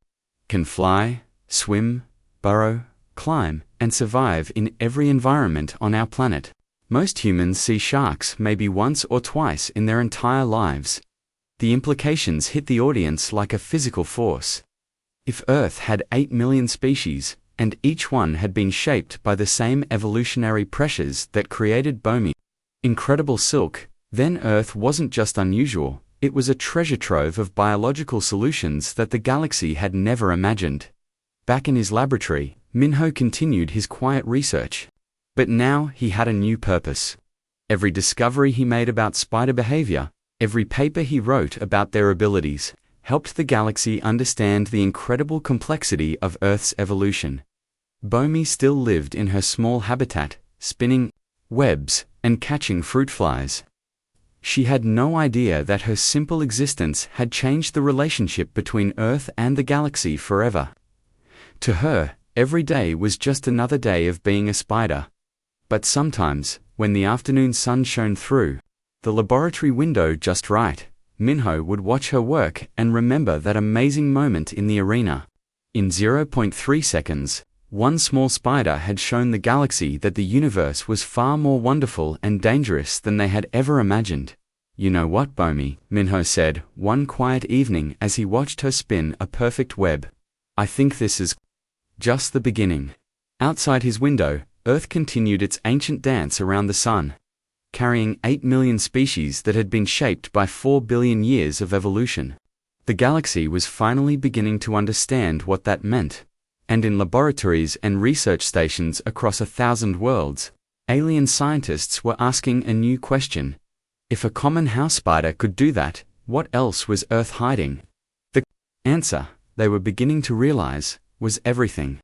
S1: can fly, swim, burrow, climb, and survive in every environment on our planet. Most humans see sharks maybe once or twice in their entire lives. The implications hit the audience like a physical force. If Earth had 8 million species, and each one had been shaped by the same evolutionary pressures that created Bohmi's incredible silk. Then Earth wasn't just unusual, it was a treasure trove of biological solutions that the galaxy had never imagined. Back in his laboratory, Minho continued his quiet research. But now he had a new purpose. Every discovery he made about spider behavior, every paper he wrote about their abilities, helped the galaxy understand the incredible complexity of Earth's evolution. Bohmi still lived in her small habitat, spinning webs and catching fruit flies. She had no idea that her simple existence had changed the relationship between Earth and the galaxy forever. To her, every day was just another day of being a spider. But sometimes, when the afternoon sun shone through the laboratory window just right, Minho would watch her work and remember that amazing moment in the arena. In 0.3 seconds, one small spider had shown the galaxy that the universe was far more wonderful and dangerous than they had ever imagined. "You know what, Bohmi?" Minho said one quiet evening as he watched her spin a perfect web. "I think this is just the beginning." Outside his window, Earth continued its ancient dance around the sun, carrying 8 million species that had been shaped by 4 billion years of evolution. The galaxy was finally beginning to understand what that meant. And in laboratories and research stations across 1,000 worlds, alien scientists were asking a new question. If a common house spider could do that, what else was Earth hiding? The answer, they were beginning to realize, was everything.